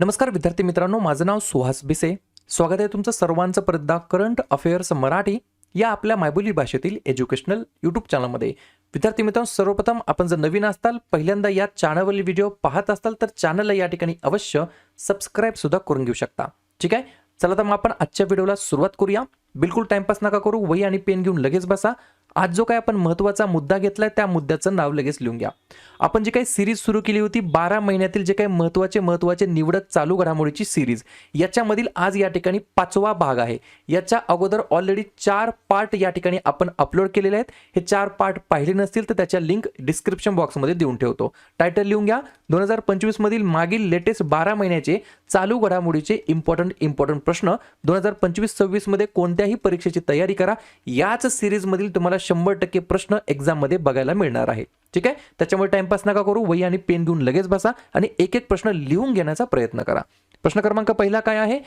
नमस्कार विद्यार्थी मित्रांनो, माझं नाव सुहास बिसे. स्वागत आहे तुमचं सर्वांचं परत करंट अफेअर्स मराठी या आपल्या मायबोली भाषेतील एज्युकेशनल यूट्यूब चॅनलमध्ये. विद्यार्थी मित्रांनो, सर्वप्रथम आपण जर नवीन असताल, पहिल्यांदा या चॅनलवरील व्हिडिओ पाहत असताल तर चॅनलला या ठिकाणी अवश्य सबस्क्राईब सुद्धा करून घेऊ शकता. ठीक आहे, चला तर मग आपण आजच्या व्हिडिओला सुरुवात करूया. बिलकुल टाइमपास नका करू, वही आणि पेन घेऊन लगेच बसा. आज जो काय आपण महत्त्वाचा मुद्दा घेतलाय त्या मुद्द्याचं नाव लगेच लिहून घ्या. आपण जी काही सिरीज सुरू केली होती 12 महिन्यातील जे काही महत्त्वाचे निवडक चालू घडामोडीची सिरीज, याच्यामधील आज या ठिकाणी 5वा भाग आहे. याच्या अगोदर ऑलरेडी 4 पार्ट या ठिकाणी आपण अपलोड केलेले आहेत. हे 4 पार्ट पाहिले नसतील तर त्याच्या लिंक डिस्क्रिप्शन बॉक्समध्ये देऊन ठेवतो. टायटल लिहून घ्या, 2025 मधील मागील लेटेस्ट 12 महिन्याचे चालू घडामोडीचे इम्पॉर्टंट प्रश्न 2025-26 मध्ये कोणत्याही परीक्षेची तयारी करा. याच सिरीज मधील तुम्हाला 100% प्रश्न एक्झाम मध्ये बघायला मिळणार आहे. ठीक आहे, त्याच्यामुळे टाइमपास नका करू, वही आणि पेन घेऊन लगेच बसा आणि एक एक प्रश्न लिहून घेण्याचा प्रयत्न करा. प्रश्न क्रमांक पहिला काय आहे?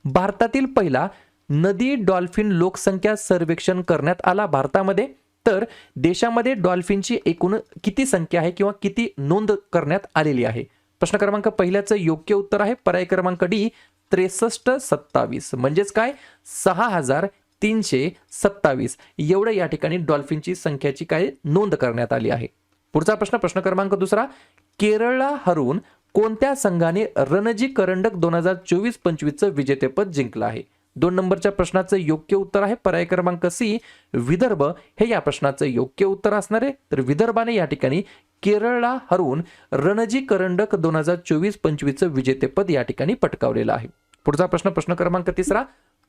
भारतातील पहिला नदी डॉल्फिन लोकसंख्या सर्वेक्षण करण्यात आला भारतामध्ये. तर देशामध्ये डॉल्फिनची एकूण किती संख्या आहे किंवा किती नोंद करण्यात आलेली आहे? प्रश्न क्रमांक पहिल्याचं योग्य उत्तर आहे पर्याय क्रमांक डी, 6327. म्हणजेच काय, 6327 एवढं या ठिकाणी डॉल्फिनची संख्याची काय नोंद करण्यात आली आहे. पुढचा प्रश्न, प्रश्न क्रमांक दुसरा, केरळला हरवून कोणत्या संघाने रणजी करंडक 2024-25चं विजेतेपद जिंकलं आहे? 2 नंबरच्या प्रश्नाचं योग्य उत्तर आहे पर्याय क्रमांक सी, विदर्भ हे या प्रश्नाचं योग्य उत्तर असणार आहे. तर विदर्भाने या ठिकाणी केरळला हरवून रणजी करंडक 2024-25चं विजेतेपद या ठिकाणी पटकावलेलं आहे. पुढचा प्रश्न, प्रश्न क्रमांक तिसरा,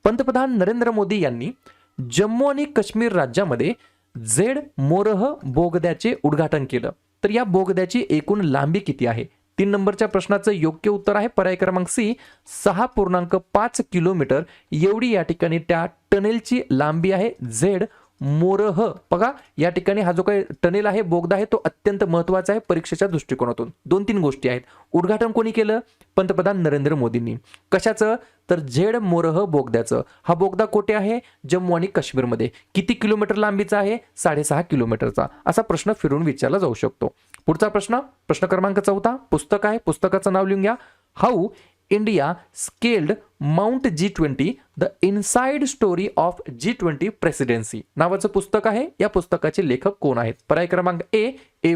पंतप्रधान नरेंद्र मोदी यांनी जम्मू आणि काश्मीर राज्यामध्ये झेड मोरह बोगद्याचे उद्घाटन केलं. तर या बोगद्याची एकूण लांबी किती आहे? 3 नंबरच्या प्रश्नाचं योग्य उत्तर आहे पर्याय क्रमांक सी, 6.5 किलोमीटर एवढी या ठिकाणी त्या टनेलची लांबी आहे. झेड मोरह, बघा या ठिकाणी हा जो काही टनेल आहे, बोगदा आहे, तो अत्यंत महत्त्वाचा आहे परीक्षेच्या दृष्टिकोनातून. 2-3 गोष्टी आहेत. उद्घाटन कोणी केलं? पंतप्रधान नरेंद्र मोदींनी. कशाचं? तर झेड मोरह बोगद्याचं. हा बोगदा कुठे आहे? जम्मू आणि काश्मीरमध्ये. किती किलोमीटर लांबीचा आहे? 6.5 किलोमीटरचा. असा प्रश्न फिरून विचारला जाऊ शकतो. पुढचा प्रश्न, प्रश्न क्रमांक 4, पुस्तक आहे. पुस्तकाचं नाव लिहून घ्या. How India scaled mount G20 the inside story of G20 presidency नावाचं पुस्तक आहे. या पुस्तकाचे लेखक कोण आहेत? पर्याय क्रमांक ए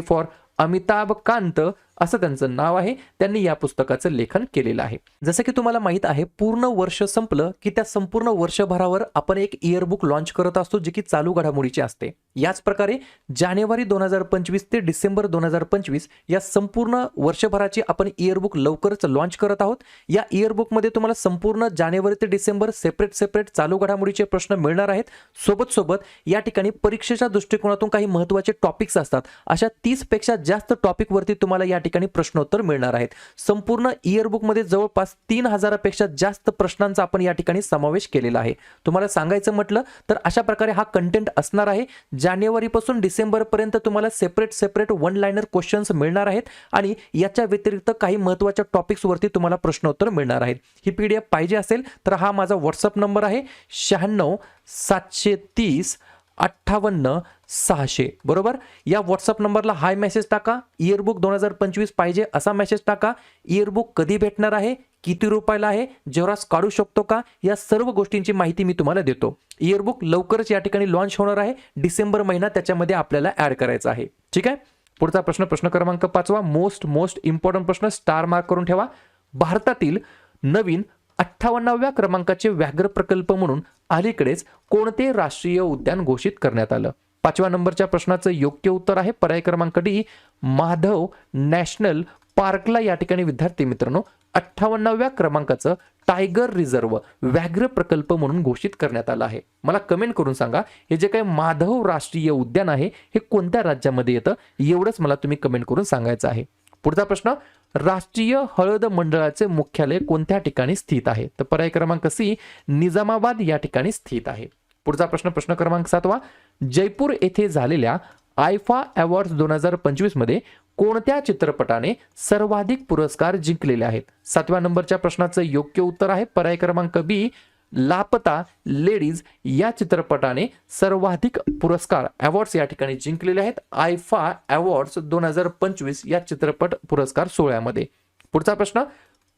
फॉर अमिताभ कांत असं त्यांचं नाव आहे. त्यांनी या पुस्तकाचं लेखन केलेलं आहे. जसं की तुम्हाला माहित आहे, पूर्ण वर्ष संपलं की त्या संपूर्ण वर्षभरावर आपण एक इयरबुक लॉन्च करत असतो, जे की चालू घडामोडीचे असते. याच प्रकारे जानेवारी 2025 ते डिसेंबर 2025 या संपूर्ण वर्षभराची आपण इयरबुक लवकरच लॉन्च करत आहोत. या इयरबुकमध्ये तुम्हाला संपूर्ण जानेवारी ते डिसेंबर सेपरेट चालू घडामोडीचे प्रश्न मिळणार आहेत. सोबत या ठिकाणी परीक्षेच्या दृष्टिकोनातून काही महत्त्वाचे टॉपिक्स असतात. अशा 30 पेक्षा जास्त टॉपिक वरती तुम्हाला या ठिकाणी प्रश्नोत्तर मिळणार आहेत. संपूर्ण इयरबुक मध्ये जवळपास 3000 पेक्षा जास्त प्रश्नांचा आपण या ठिकाणी समावेश केलेला आहे. तुम्हाला सांगायचं म्हटलं तर अशा प्रकारे हा कंटेंट असणार आहे. जानेवारी पासून डिसेंबर पर्यंत तुम्हाला सेपरेट 1 लाइनर क्वेश्चन्स मिळणार आहेत आणि याच्या व्यतिरिक्त काही महत्त्वाच्या टॉपिक्स वरती तुम्हाला प्रश्नोत्तर मिळणार आहेत. ही पीडीएफ पाहिजे असेल तर हा माझा व्हॉट्सअप नंबर आहे 96-730-58-600. बरोबर, या व्हॉट्सअप नंबरला हाय मेसेज टाका. इयरबुक 2025 पाहिजे असा मेसेज टाका. इयरबुक कधी भेटणार आहे, किती रुपयाला आहे, जेव्हाच काढू शकतो का, या सर्व गोष्टींची माहिती मी तुम्हाला देतो. इयरबुक लवकरच या ठिकाणी लॉन्च होणार आहे. डिसेंबर महिना त्याच्यामध्ये आपल्याला ऍड करायचा आहे. ठीक आहे, पुढचा प्रश्न, प्रश्न क्रमांक 5, मोस्ट इम्पॉर्टंट प्रश्न, स्टार मार्क करून ठेवा. भारतातील नवीन 58व्या क्रमांकाचे व्याघ्र प्रकल्प म्हणून अलीकडेच कोणते राष्ट्रीय उद्यान घोषित करण्यात आलं? 5व्या नंबरच्या प्रश्नाचं योग्य उत्तर आहे पर्याय क्रमांक डी, माधव नॅशनल पार्कला या ठिकाणी विद्यार्थी मित्रांनो 58व्या क्रमांकाचं टायगर रिझर्व व्याघ्र प्रकल्प म्हणून घोषित करण्यात आला आहे. मला कमेंट करून सांगा, हे जे काही माधव राष्ट्रीय उद्यान आहे हे कोणत्या राज्यामध्ये येतं? एवढंच मला तुम्ही कमेंट करून सांगायचं आहे. पुढचा प्रश्न, राष्ट्रीय हळद मंडळाचे मुख्यालय कोणत्या ठिकाणी स्थित आहे? तर पर्याय क्रमांक सी, निजामाबाद या ठिकाणी स्थित आहे. पुढचा प्रश्न, प्रश्न क्रमांक 7, जयपूर येथे झालेल्या आयफा अवॉर्ड्स 2025 मध्ये कोणत्या चित्रपटाने सर्वाधिक पुरस्कार जिंकलेले आहेत? 7व्या नंबरच्या प्रश्नाचं योग्य उत्तर आहे पर्याय क्रमांक बी, लापता लेडीज या चित्रपटाने सर्वाधिक पुरस्कार अवॉर्ड्स या ठिकाणी जिंकलेले आहेत आयफा अवॉर्ड्स 2025 या चित्रपट पुरस्कार सोहळ्यामध्ये. पुढचा प्रश्न,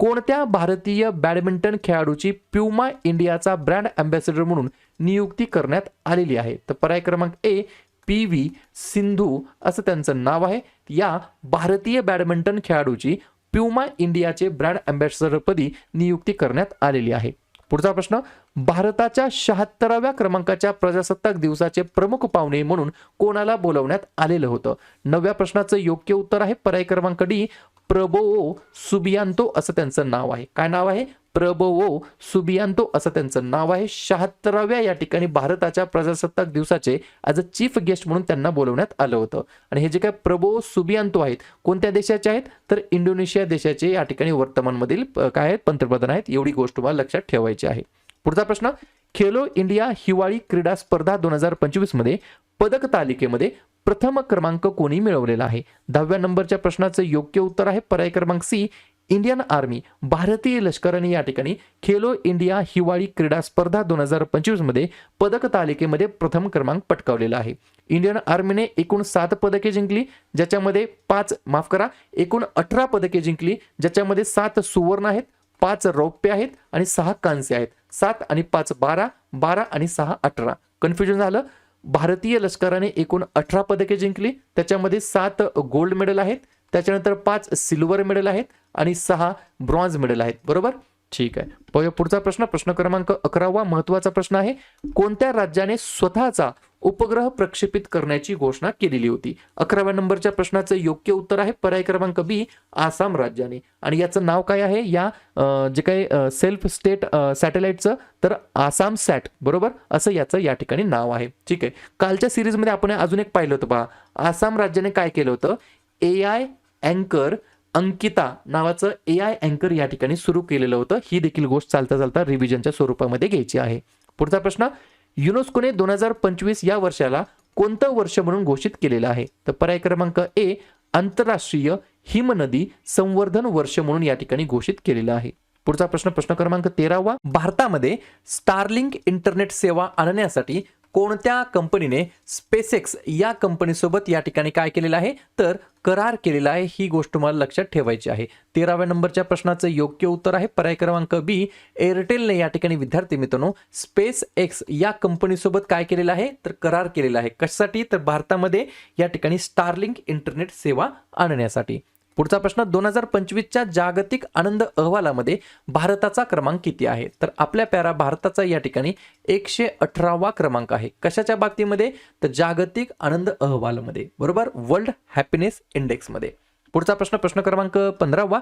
कोणत्या भारतीय बॅडमिंटन खेळाडूची प्युमा इंडियाचा ब्रँड अँबॅसेडर म्हणून नियुक्ती करण्यात आलेली आहे? तर पर्याय क्रमांक ए PV सिंधू असं त्यांचं नाव आहे. या भारतीय बॅडमिंटन खेळाडूची प्युमा इंडियाचे ब्रँड अँबॅसेडरपदी नियुक्ती करण्यात आलेली आहे. पुढचा प्रश्न, भारताच्या 76व्या क्रमांकाच्या प्रजासत्ताक दिवसाचे प्रमुख पाहुणे म्हणून कोणाला बोलवण्यात आलेलं होतं? 9व्या प्रश्नाचं योग्य उत्तर आहे पर्याय क्रमांक डी प्रबोवो सुबियांतो असं त्यांचं नाव आहे. काय नाव आहे? प्रबोवो सुबियांतो असं त्यांचं नाव आहे. 76व्या या ठिकाणी भारताच्या प्रजासत्ताक दिवसाचे ॲज अ चीफ गेस्ट म्हणून त्यांना बोलवण्यात आलं होतं. आणि हे जे काय प्रबोवो सुबियांतो आहेत कोणत्या देशाचे आहेत? तर इंडोनेशिया देशाचे या ठिकाणी वर्तमानमधील काय आहेत? पंतप्रधान आहेत. एवढी गोष्ट तुम्हाला लक्षात ठेवायची आहे. पुढचा प्रश्न, खेलो इंडिया हिवाळी क्रीडा स्पर्धा 2025 मध्ये पदक तालिकेमध्ये प्रथम क्रमांक कोणी मिळवलेला आहे? 10व्या नंबरच्या प्रश्नाचं योग्य उत्तर आहे पर्याय क्रमांक सी इंडियन आर्मी. भारतीय लष्कराने या ठिकाणी खेलो इंडिया हिवाळी क्रीडा स्पर्धा 2025 मध्ये पदक तालिकेमध्ये प्रथम क्रमांक पटकावलेला आहे. इंडियन आर्मीने एकूण 7 पदके जिंकली, ज्याच्यामध्ये एकूण 18 पदके जिंकली, ज्याच्यामध्ये 7 सुवर्ण आहेत, 5 रौप्य आहेत आणि 6 कांस्य आहेत. 7 आणि 5 12, 12 आणि 6 18. कन्फ्युजन झालं. भारतीय लष्कराने एकूण 18 पदके जिंकली, त्याच्यामध्ये 7 गोल्ड मेडल आहेत, त्याच्यानंतर 5 सिल्वर मेडल आहेत आणि 6 ब्रॉन्झ मेडल आहेत. बरोबर, ठीक आहे. पुढचा प्रश्न, प्रश्न क्रमांक 11वा महत्वाचा प्रश्न आहे. कोणत्या राज्याने स्वतःचा उपग्रह प्रक्षेपित करण्याची घोषणा केलेली होती? 11व्या नंबरच्या प्रश्नाचं योग्य उत्तर आहे पर्याय क्रमांक बी आसाम राज्याने. आणि याचं नाव काय आहे या जे काही सेल्फ स्टेट सॅटेलाइटचं? तर आसाम सॅट. बरोबर, असं याचं या ठिकाणी नाव आहे. ठीक आहे. कालच्या सिरीजमध्ये आपण अजून एक पाहिलं होतं पहा. आसाम राज्याने काय केलं होतं? AI अँकर अंकिता नावाचं AI अँकर या ठिकाणी सुरू केलेलं होतं. ही देखील गोष्ट चालता चालता रिव्हिजनच्या स्वरूपामध्ये घ्यायची आहे. पुढचा प्रश्न, युनेस्कोने 2025 या वर्षाला कोणतं वर्ष म्हणून घोषित केलेलं आहे? तर पर्याय क्रमांक ए आंतरराष्ट्रीय हिमनदी संवर्धन वर्ष म्हणून या ठिकाणी घोषित केलेलं आहे. पुढचा प्रश्न, प्रश्न क्रमांक 13वा. भारतामध्ये स्टारलिंक इंटरनेट सेवा आणण्यासाठी कोणत्या कंपनीने स्पेसएक्स या कंपनीसोबत या ठिकाणी काय केलेलं आहे? तर करार केलेला आहे. ही गोष्ट तुम्हाला लक्षात ठेवायची आहे. 13व्या नंबरच्या प्रश्नाचं योग्य उत्तर आहे पर्याय क्रमांक बी एअरटेलने या ठिकाणी विद्यार्थी मित्रांनो स्पेस एक्स या कंपनीसोबत काय केलेलं आहे? तर करार केलेला आहे. कशासाठी? तर भारतामध्ये या ठिकाणी स्टारलिंक इंटरनेट सेवा आणण्यासाठी. पुढचा प्रश्न, 2025च्या जागतिक आनंद अहवालामध्ये भारताचा क्रमांक किती आहे? तर आपल्या प्यारा भारताचा या ठिकाणी 118वा क्रमांक आहे. कशाच्या बाबतीमध्ये? तर जागतिक आनंद अहवालामध्ये. बरोबर, वर्ल्ड हॅपीनेस इंडेक्समध्ये. पुढचा प्रश्न, प्रश्न क्रमांक 15वा.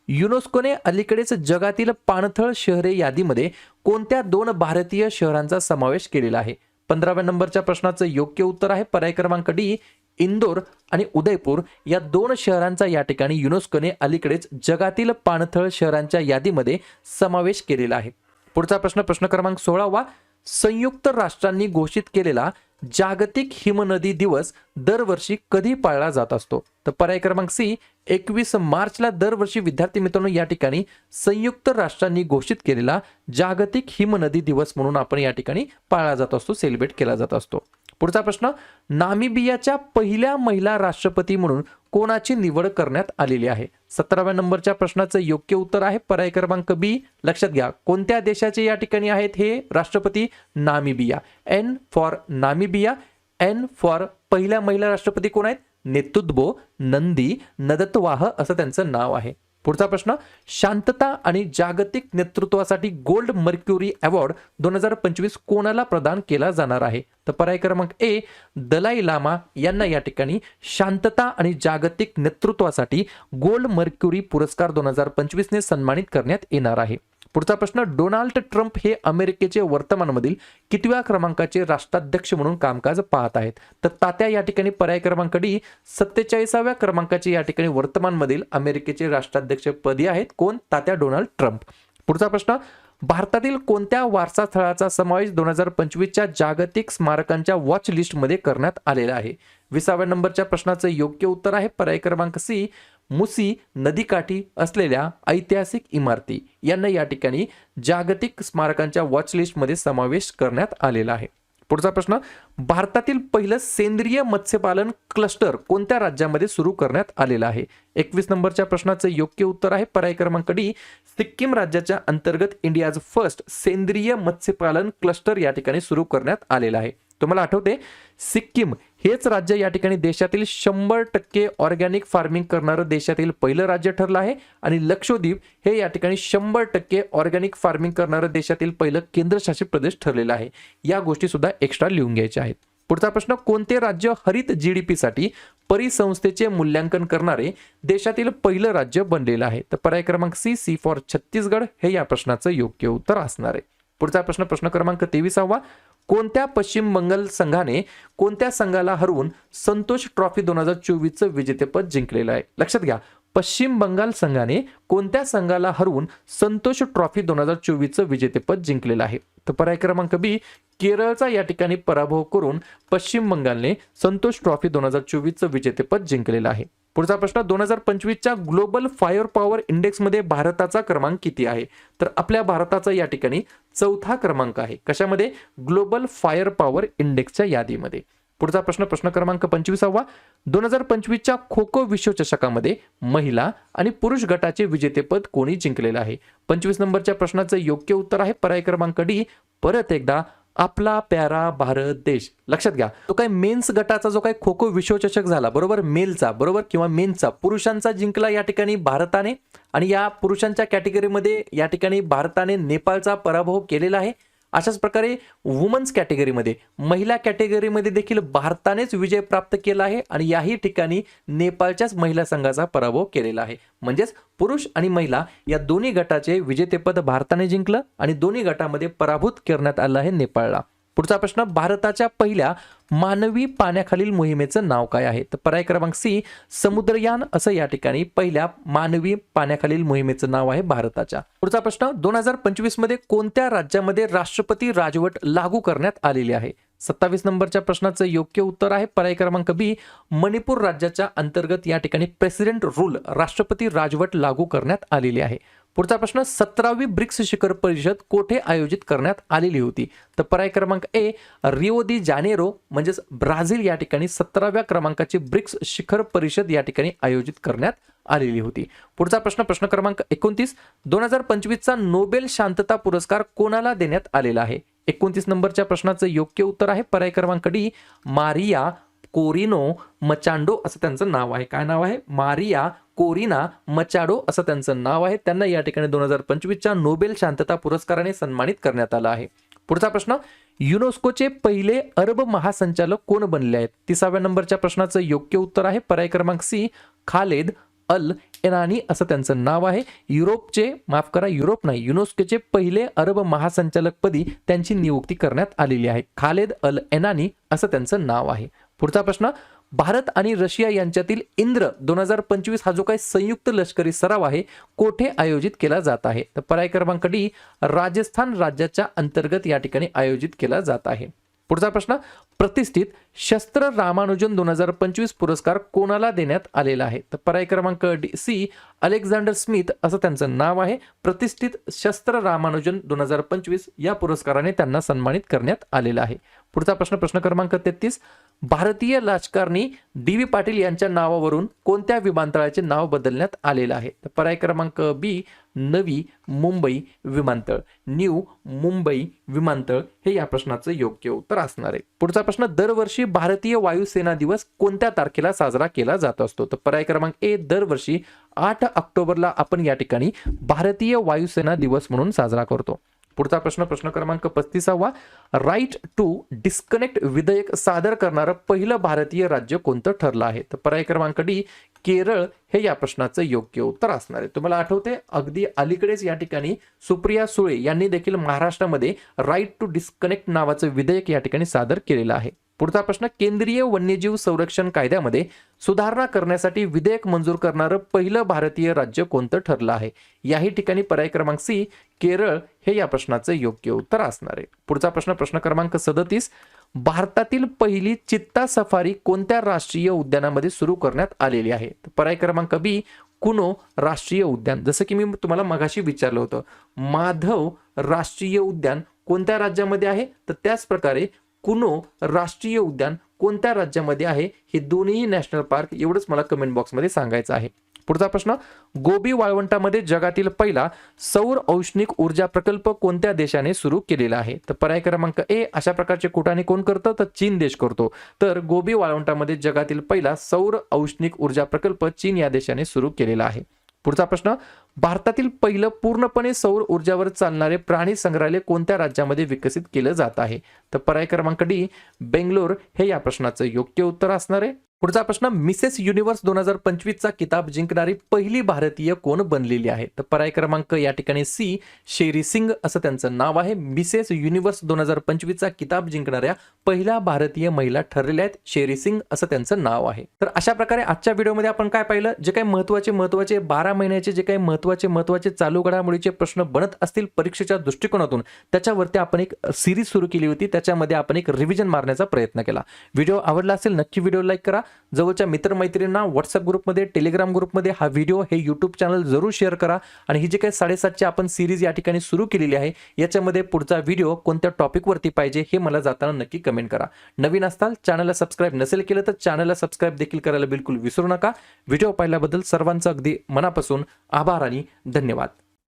युनेस्कोने अलीकडेच जगातील पाणथळ शहरे यादीमध्ये कोणत्या 2 भारतीय शहरांचा समावेश केलेला आहे? 15व्या नंबरच्या प्रश्नाचं योग्य उत्तर आहे पर्याय क्रमांक डी इंदोर आणि उदयपूर या 2 शहरांचा या ठिकाणी युनेस्कोने अलीकडेच जगातील पाणथळ शहरांच्या यादीमध्ये समावेश केलेला आहे. पुढचा प्रश्न, प्रश्न क्रमांक 16वा. संयुक्त राष्ट्रांनी घोषित केलेला जागतिक हिमनदी दिवस दरवर्षी कधी पाळला जात असतो? तर पर्याय क्रमांक सी 21 मार्चला दरवर्षी विद्यार्थी मित्रांनो या ठिकाणी संयुक्त राष्ट्रांनी घोषित केलेला जागतिक हिमनदी दिवस म्हणून आपण या ठिकाणी पाळला जात असतो, सेलिब्रेट केला जात असतो. पुढचा प्रश्न, नामिबियाच्या पहिल्या महिला राष्ट्रपती म्हणून कोणाची निवड करण्यात आलेली आहे? 17व्या नंबरच्या प्रश्नाचं योग्य उत्तर आहे पर्याय क्रमांक बी. लक्षात घ्या कोणत्या देशाचे या ठिकाणी आहेत हे राष्ट्रपती? Namibia. N for Namibia. N for पहिल्या महिला राष्ट्रपती कोण आहेत? नेतुद्बो नंदी नदतवाह असं त्यांचं नाव आहे. पुढचा प्रश्न, शांतता आणि जागतिक नेतृत्वासाठी गोल्ड मर्क्युरी अवॉर्ड 2025 कोणाला प्रदान केला जाणार आहे? तर पर्याय क्रमांक ए दलाई लामा यांना या ठिकाणी शांतता आणि जागतिक नेतृत्वासाठी गोल्ड मर्क्युरी पुरस्कार 2025 ने सन्मानित करण्यात येणार आहे. पुढचा प्रश्न, डोनाल्ड ट्रम्प हे अमेरिकेचे वर्तमानमधील कितव्या क्रमांकाचे राष्ट्राध्यक्ष म्हणून कामकाज पाहत आहेत? तर तात्या या ठिकाणी पर्याय क्रमांक डी 47व्या क्रमांकाचे या ठिकाणी वर्तमानमधील अमेरिकेचे राष्ट्राध्यक्ष पदी आहेत. कोण? तात्या डोनाल्ड ट्रम्प. पुढचा प्रश्न, भारतातील कोणत्या वारसा स्थळाचा समावेश 2025च्या जागतिक स्मारकांच्या वॉच लिस्टमध्ये करण्यात आलेला आहे? 20व्या नंबरच्या प्रश्नाचं योग्य उत्तर आहे पर्याय क्रमांक सी मुसी नदीकाठी असलेल्या ऐतिहासिक इमारती यांना या ठिकाणी जागतिक स्मारकांच्या वॉच लिस्टमध्ये समावेश करण्यात आलेला आहे. पुढचा प्रश्न, भारतातील पहिलं सेंद्रिय मत्स्यपालन क्लस्टर कोणत्या राज्यामध्ये सुरू करण्यात आलेलं आहे? 21 नंबरच्या प्रश्नाचं योग्य उत्तर आहे पर्याय क्रमांक डी, सिक्कीम राज्याच्या अंतर्गत इंडियाज फर्स्ट सेंद्रिय मत्स्यपालन क्लस्टर या ठिकाणी सुरू करण्यात आलेलं आहे. तुम्हाला आठवते, सिक्कीम हेच राज्य या ठिकाणी देशातील 100% ऑर्गॅनिक फार्मिंग करणारं देशातील पहिलं राज्य ठरलं आहे आणि लक्षद्वीप हे या ठिकाणी 100% ऑर्गॅनिक फार्मिंग करणारं देशातील पहिलं केंद्रशासित प्रदेश ठरलेलं आहे. या गोष्टी सुद्धा एक्स्ट्रा लिहून घ्यायच्या आहेत. पुढचा प्रश्न, कोणते राज्य हरित GDP साठी परिसंस्थेचे मूल्यांकन करणारे देशातील पहिलं राज्य बनलेलं आहे? तर पर्याय क्रमांक सी फॉर छत्तीसगड हे या प्रश्नाचं योग्य उत्तर असणार आहे. पुढचा प्रश्न, प्रश्न क्रमांक 23वा, कोणत्या पश्चिम बंगाल संघाने कोणत्या संघाला हरवून संतोष ट्रॉफी 2024चं विजेतेपद जिंकलेलं आहे? लक्षात घ्या, पश्चिम बंगाल संघाने कोणत्या संघाला हरवून संतोष ट्रॉफी 2024चं विजेतेपद जिंकलेलं आहे? तर पर्याय क्रमांक बी, केरळचा या ठिकाणी पराभव करून पश्चिम बंगालने संतोष ट्रॉफी 2024चं विजेतेपद जिंकलेलं आहे. पुढचा प्रश्न, 2025च्या ग्लोबल फायर पॉवर इंडेक्समध्ये भारताचा क्रमांक किती आहे? तर आपल्या भारताचा या ठिकाणी 4था क्रमांक आहे. कशामध्ये? ग्लोबल फायर पॉवर इंडेक्सच्या यादीमध्ये. पुढचा प्रश्न, प्रश्न क्रमांक 25वा, 2025च्या खो खो विश्वचषकामध्ये महिला आणि पुरुष गटाचे विजेतेपद कोणी जिंकलेलं आहे? 25 नंबरच्या प्रश्नाचं योग्य उत्तर आहे पर्याय क्रमांक डी, परत एकदा आपला प्यारा भारत देश. लक्षात घ्या, तो काय मेन्स गटाचा जो काय खो खो विश्वचषक झाला, बरोबर, मेलचा बरोबर किंवा मेन्सचा, पुरुषांचा जिंकला या ठिकाणी भारताने आणि या पुरुषांच्या कॅटेगरीमध्ये या ठिकाणी भारताने नेपाळचा पराभव केलेला आहे. अशाच प्रकारे वुमन्स कॅटेगरीमध्ये, महिला कॅटेगरीमध्ये देखील भारतानेच विजय प्राप्त केला आहे आणि याही ठिकाणी नेपाळच्याच महिला संघाचा पराभव केलेला आहे. म्हणजेच पुरुष आणि महिला या दोन्ही गटाचे विजेतेपद भारताने जिंकलं आणि दोन्ही गटामध्ये पराभूत करण्यात आलं आहे नेपाळला. पुढचा प्रश्न, भारताच्या पहिल्या मानवी पाण्याखालील मोहिमेचं नाव काय आहे? तर पर्याय क्रमांक सी, समुद्रयान असं या ठिकाणी पहिल्या मानवी पाण्याखालील मोहिमेचं नाव आहे भारताच्या. पुढचा प्रश्न, 2025 मध्ये कोणत्या राज्यामध्ये राष्ट्रपती राजवट लागू करण्यात आलेली आहे? 27 नंबरच्या प्रश्नाचं योग्य उत्तर आहे पर्याय क्रमांक बी, मणिपूर राज्याच्या अंतर्गत या ठिकाणी प्रेसिडेंट रूल राष्ट्रपती राजवट लागू करण्यात आलेली आहे. पुढचा प्रश्न, 17वी ब्रिक्स शिखर परिषद कोठे आयोजित करण्यात आलेली होती? तर पर्याय क्रमांक ए, रिओ दी जानेरो म्हणजेच ब्राझील या ठिकाणी 17व्या क्रमांकाची ब्रिक्स शिखर परिषद या ठिकाणी आयोजित करण्यात आलेली होती. पुढचा प्रश्न, प्रश्न क्रमांक 29, 2025चा नोबेल शांतता पुरस्कार कोणाला देण्यात आलेला आहे? 29 नंबरच्या प्रश्नाचं योग्य उत्तर आहे पर्याय क्रमांक डी, मारिया कोरिनो मचांडो असं त्यांचं नाव आहे. काय नाव आहे? मारिया कोरिना मचाडो असं त्यांचं नाव आहे. त्यांना या ठिकाणी 2025च्या नोबेल शांतता पुरस्काराने सन्मानित करण्यात आलं आहे. पुढचा प्रश्न, युनेस्कोचे पहिले अरब महासंचालक कोण बनले आहेत? 30व्या नंबरच्या प्रश्नाचं योग्य उत्तर आहे पर्याय क्रमांक सी, खालेद अल एनानी असं त्यांचं नाव आहे. युरोप नाही, युनेस्कोचे पहिले अरब महासंचालक पदी त्यांची नियुक्ती करण्यात आलेली आहे. खालेद अल एनानी असं त्यांचं नाव आहे. पुढचा प्रश्न, भारत आणि रशिया यांच्यातील इंद्र 2025 हा जो काही संयुक्त लष्करी सराव आहे कोठे आयोजित केला जात आहे? तर पर्याय क्रमांक डी, राजस्थान राज्याच्या अंतर्गत या ठिकाणी आयोजित केला जात आहे. पुढचा प्रश्न, प्रतिष्ठित शस्त्र रामानुजन 2025 पुरस्कार कोणाला देण्यात आलेला आहे? तर पर्याय क्रमांक सी, अलेक्झांडर स्मिथ असं त्यांचं नाव आहे. प्रतिष्ठित शस्त्र रामानुजन 2025 या पुरस्काराने त्यांना सन्मानित करण्यात आलेलं आहे. पुढचा प्रश्न, प्रश्न क्रमांक 33, भारतीय राजकारणी डी.व्ही. पाटील यांच्या नावावरून कोणत्या विमानतळाचे नाव बदलण्यात आलेलं आहे? तर पर्याय क्रमांक बी, नवी मुंबई विमानतळ. न्यू मुंबई विमानतळ हे या प्रश्नाचं योग्य उत्तर असणार आहे. पुढचा प्रश्न, दरवर्षी भारतीय वायुसेना दिवस कोणत्या तारखेला साजरा केला जात असतो? तर पर्याय क्रमांक ए, दरवर्षी 8 ऑक्टोबरला आपण या ठिकाणी भारतीय वायुसेना दिवस म्हणून साजरा करतो. पुढचा प्रश्न, प्रश्न क्रमांक 35वा, राईट टू डिस्कनेक्ट विधेयक सादर करणारं पहिलं भारतीय राज्य कोणतं ठरलं आहे? तर पर्याय क्रमांक डी, केरळ हे या प्रश्नाचं योग्य उत्तर असणार आहे. तुम्हाला आठवते, अगदी अलीकडेच या ठिकाणी सुप्रिया सुळे यांनी देखील महाराष्ट्रामध्ये राईट टू डिस्कनेक्ट नावाचं विधेयक या ठिकाणी सादर केलेलं आहे. पुढचा प्रश्न, केंद्रीय वन्यजीव संरक्षण कायद्यामध्ये सुधारणा करण्यासाठी विधेयक मंजूर करणारं पहिलं भारतीय राज्य कोणतं ठरलं आहे? याही ठिकाणी पर्याय क्रमांक सी, केरळ हे या प्रश्नाचं योग्य उत्तर असणार आहे. पुढचा प्रश्न, प्रश्न क्रमांक 37, भारतातील पहिली चित्ता सफारी कोणत्या राष्ट्रीय उद्यानामध्ये सुरू करण्यात आलेली आहे? तर पर्याय क्रमांक बी, कुनो राष्ट्रीय उद्यान. जसं की मी तुम्हाला मगाशी विचारलं होतं, माधव राष्ट्रीय उद्यान कोणत्या राज्यामध्ये आहे? तर त्याच प्रकारे कुनो राष्ट्रीय उद्यान कोणत्या राज्यामध्ये आहे? हे दोन्ही नॅशनल पार्क, एवढंच मला कमेंट बॉक्समध्ये सांगायचं आहे. पुढचा प्रश्न, गोबी वाळवंटामध्ये जगातील पहिला सौर औष्णिक ऊर्जा प्रकल्प कोणत्या देशाने सुरू केलेला आहे? तर पर्याय क्रमांक ए, अशा प्रकारचे कुटाने कोण करतं? तर चीन देश करतो. तर गोबी वाळवंटामध्ये जगातील पहिला सौर औष्णिक ऊर्जा प्रकल्प चीन या देशाने सुरू केलेला आहे. पुढचा प्रश्न, भारतातील पहिलं पूर्णपणे सौर ऊर्जावर चालणारे प्राणी संग्रहालय कोणत्या राज्यामध्ये विकसित केलं जात आहे? तर पर्याय क्रमांक डी, बेंगलोर हे या प्रश्नाचं योग्य उत्तर असणार आहे. पुढचा प्रश्न, मिसेस युनिव्हर्स 2025 चा किताब जिंकणारी पहिली भारतीय कोण बनलेली आहे? तर पर्याय क्रमांक या ठिकाणी सी, शेरी सिंग असं त्यांचं नाव आहे. मिसेस युनिव्हर्स 2025 चा किताब जिंकणाऱ्या पहिल्या भारतीय महिला ठरलेल्या आहेत, शेरी सिंग असं त्यांचं नाव आहे. तर अशा प्रकारे आजच्या व्हिडिओमध्ये आपण काय पाहिलं, जे काही महत्त्वाचे 12 महिन्याचे जे काही महत्त्वाचे चालू घडामोडीचे प्रश्न बनत असतील परीक्षेच्या दृष्टिकोनातून, त्याच्यावरती आपण एक सिरीज सुरू केली होती. त्याच्यामध्ये आपण एक रिव्हिजन मारण्याचा प्रयत्न केला. व्हिडिओ आवडला असेल नक्की व्हिडिओ लाईक करा. जवळच्या मित्रमैत्रिणींना व्हॉट्सअप ग्रुपमध्ये, टेलिग्राम ग्रुपमध्ये हा व्हिडिओ, हे यूट्यूब चॅनल जरूर शेअर करा. आणि ही जी काही 7:30ची आपण सिरीज या ठिकाणी सुरू केलेली आहे, याच्यामध्ये पुढचा व्हिडिओ कोणत्या टॉपिकवरती पाहिजे हे मला जाताना नक्की कमेंट करा. नवीन असताल, चॅनलला सबस्क्राईब नसेल केलं तर चॅनलला सबस्क्राईब देखील करायला बिलकुल विसरू नका. व्हिडिओ पाहिल्याबद्दल सर्वांचं अगदी मनापासून आभार आणि धन्यवाद.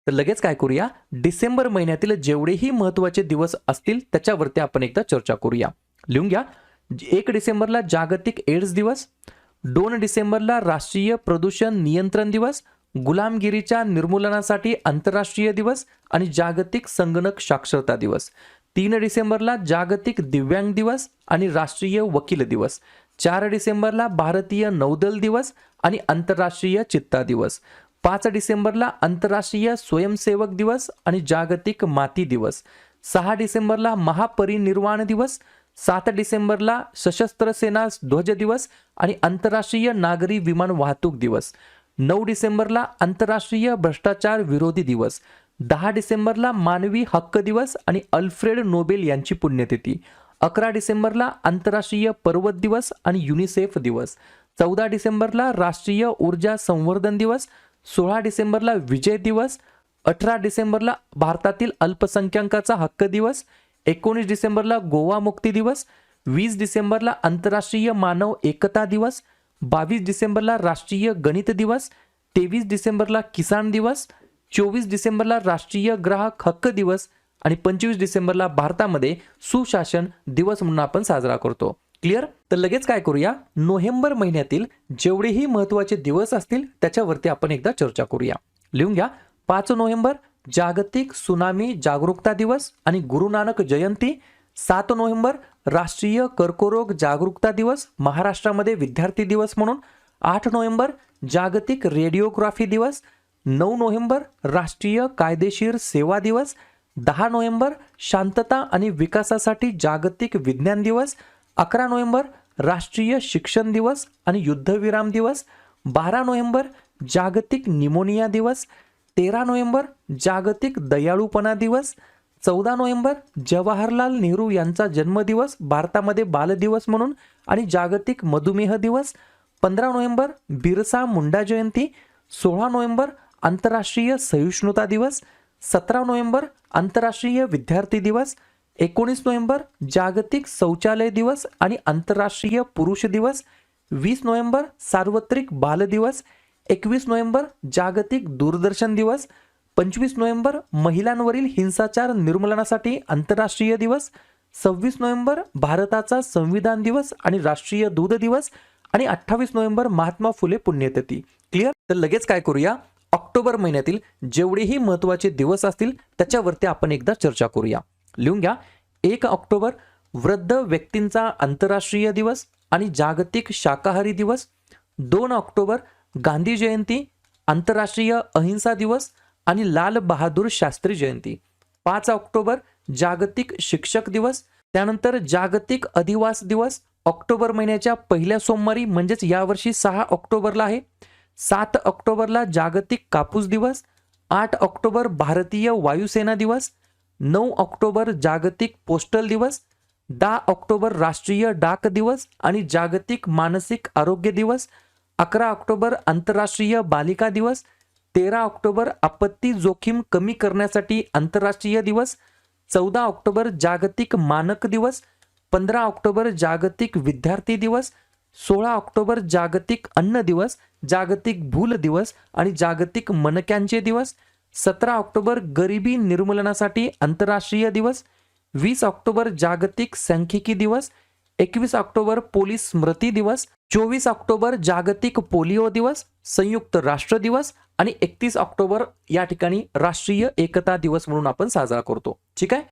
तर लगेच काय करूया, डिसेंबर महिन्यातील जेवढेही महत्त्वाचे दिवस असतील त्याच्यावरती आपण एकदा चर्चा करूया. लिहून घ्या. 1 डिसेंबरला जागतिक एड्स दिवस, 2 डिसेंबरला राष्ट्रीय प्रदूषण नियंत्रण दिवस, गुलामगिरीच्या निर्मूलनासाठी आंतरराष्ट्रीय दिवस आणि जागतिक संगणक साक्षरता दिवस, 3 डिसेंबरला जागतिक दिव्यांग दिवस आणि राष्ट्रीय वकील दिवस, 4 डिसेंबरला भारतीय नौदल दिवस आणि आंतरराष्ट्रीय चित्ता दिवस, 5 डिसेंबरला आंतरराष्ट्रीय स्वयंसेवक दिवस आणि जागतिक माती दिवस, 6 डिसेंबरला महापरिनिर्वाण दिवस, 7 डिसेंबरला सशस्त्र सेना ध्वज दिवस आणि आंतरराष्ट्रीय नागरी विमान वाहतूक दिवस, 9 डिसेंबरला आंतरराष्ट्रीय भ्रष्टाचार विरोधी दिवस, 10 डिसेंबरला मानवी हक्क दिवस आणि अल्फ्रेड नोबेल यांची पुण्यतिथी, 11 डिसेंबरला आंतरराष्ट्रीय पर्वत दिवस आणि युनिसेफ दिवस, 14 डिसेंबरला राष्ट्रीय ऊर्जा संवर्धन दिवस, 16 डिसेंबरला विजय दिवस, 18 डिसेंबरला भारतातील अल्पसंख्याकांचा हक्क दिवस, 19 डिसेंबरला गोवा मुक्ती दिवस, 20 डिसेंबरला आंतरराष्ट्रीय मानव एकता दिवस, 22 डिसेंबरला राष्ट्रीय गणित दिवस, 23 डिसेंबरला किसान दिवस, 24 डिसेंबरला राष्ट्रीय ग्राहक हक्क दिवस आणि 25 डिसेंबरला भारतामध्ये सुशासन दिवस म्हणून आपण साजरा करतो. क्लिअर? तर लगेच काय करूया, नोव्हेंबर महिन्यातील जेवढेही महत्त्वाचे दिवस असतील त्याच्यावरती आपण एकदा चर्चा करूया. लिहून घ्या. 5 नोव्हेंबर जागतिक सुनामी जागरूकता दिवस आणि गुरु नानक जयंती, 7 नोव्हेंबर राष्ट्रीय कर्करोग जागरूकता दिवस, महाराष्ट्रामध्ये विद्यार्थी दिवस म्हणून, 8 नोव्हेंबर जागतिक रेडिओग्राफी दिवस, 9 नोव्हेंबर राष्ट्रीय कायदेशीर सेवा दिवस, 10 नोव्हेंबर शांतता आणि विकासासाठी जागतिक विज्ञान दिवस, 11 नोव्हेंबर राष्ट्रीय शिक्षण दिवस आणि युद्धविराम दिवस, 12 नोव्हेंबर जागतिक निमोनिया दिवस, 13 नोव्हेंबर जागतिक दयाळूपणा दिवस, 14 नोव्हेंबर जवाहरलाल नेहरू यांचा जन्मदिवस भारतामध्ये बालदिवस म्हणून आणि जागतिक मधुमेह दिवस, 15 नोव्हेंबर बिरसा मुंडा जयंती, 16 नोव्हेंबर आंतरराष्ट्रीय सहिष्णुता दिवस, 17 नोव्हेंबर आंतरराष्ट्रीय विद्यार्थी दिवस, 19 नोव्हेंबर जागतिक शौचालय दिवस आणि आंतरराष्ट्रीय पुरुष दिवस, 20 नोव्हेंबर सार्वत्रिक बाल दिवस, 21 नोव्हेंबर जागतिक दूरदर्शन दिवस, 25 नोव्हेंबर महिलांवरील हिंसाचार निर्मूलनासाठी आंतरराष्ट्रीय दिवस, 26 नोव्हेंबर भारताचा संविधान दिवस आणि राष्ट्रीय दूध दिवस आणि 28 नोव्हेंबर महात्मा फुले पुण्यतिथी. क्लिअर? तर लगेच काय करूया, ऑक्टोबर महिन्यातील जेवढेही महत्त्वाचे दिवस असतील त्याच्यावरती आपण एकदा चर्चा करूया. लिहून घ्या. 1 ऑक्टोबर वृद्ध व्यक्तींचा आंतरराष्ट्रीय दिवस आणि जागतिक शाकाहारी दिवस, 2 ऑक्टोबर गांधी जयंती, आंतरराष्ट्रीय अहिंसा दिवस आणि लाल बहादूर शास्त्री जयंती, 5 ऑक्टोबर जागतिक शिक्षक दिवस, त्यानंतर जागतिक अधिवास दिवस ऑक्टोबर महिन्याच्या पहिल्या सोमवारी म्हणजेच यावर्षी 6 ऑक्टोबरला आहे, 7 ऑक्टोबरला जागतिक कापूस दिवस, 8 ऑक्टोबर भारतीय वायुसेना दिवस, 9 ऑक्टोबर जागतिक पोस्टल दिवस, 10 ऑक्टोबर राष्ट्रीय डाक दिवस आणि जागतिक मानसिक आरोग्य दिवस, 11 ऑक्टोबर आंतरराष्ट्रीय बालिका दिवस, 13 ऑक्टोबर आपत्ती जोखीम कमी करण्यासाठी आंतरराष्ट्रीय दिवस, 14 ऑक्टोबर जागतिक मानक दिवस, 15 ऑक्टोबर जागतिक विद्यार्थी दिवस, 16 ऑक्टोबर जागतिक अन्न दिवस, जागतिक भूल दिवस आणि जागतिक मणक्यांचे दिवस, 17 ऑक्टोबर गरिबी निर्मूलनासाठी आंतरराष्ट्रीय दिवस, 20 ऑक्टोबर जागतिक सांख्यिकी दिवस, 21 ऑक्टोबर पोलीस स्मृती दिवस, 24 ऑक्टोबर जागतिक पोलिओ दिवस, संयुक्त राष्ट्र दिवस आणि 31 ऑक्टोबर या ठिकाणी राष्ट्रीय एकता दिवस म्हणून आपण साजरा करतो. ठीक आहे.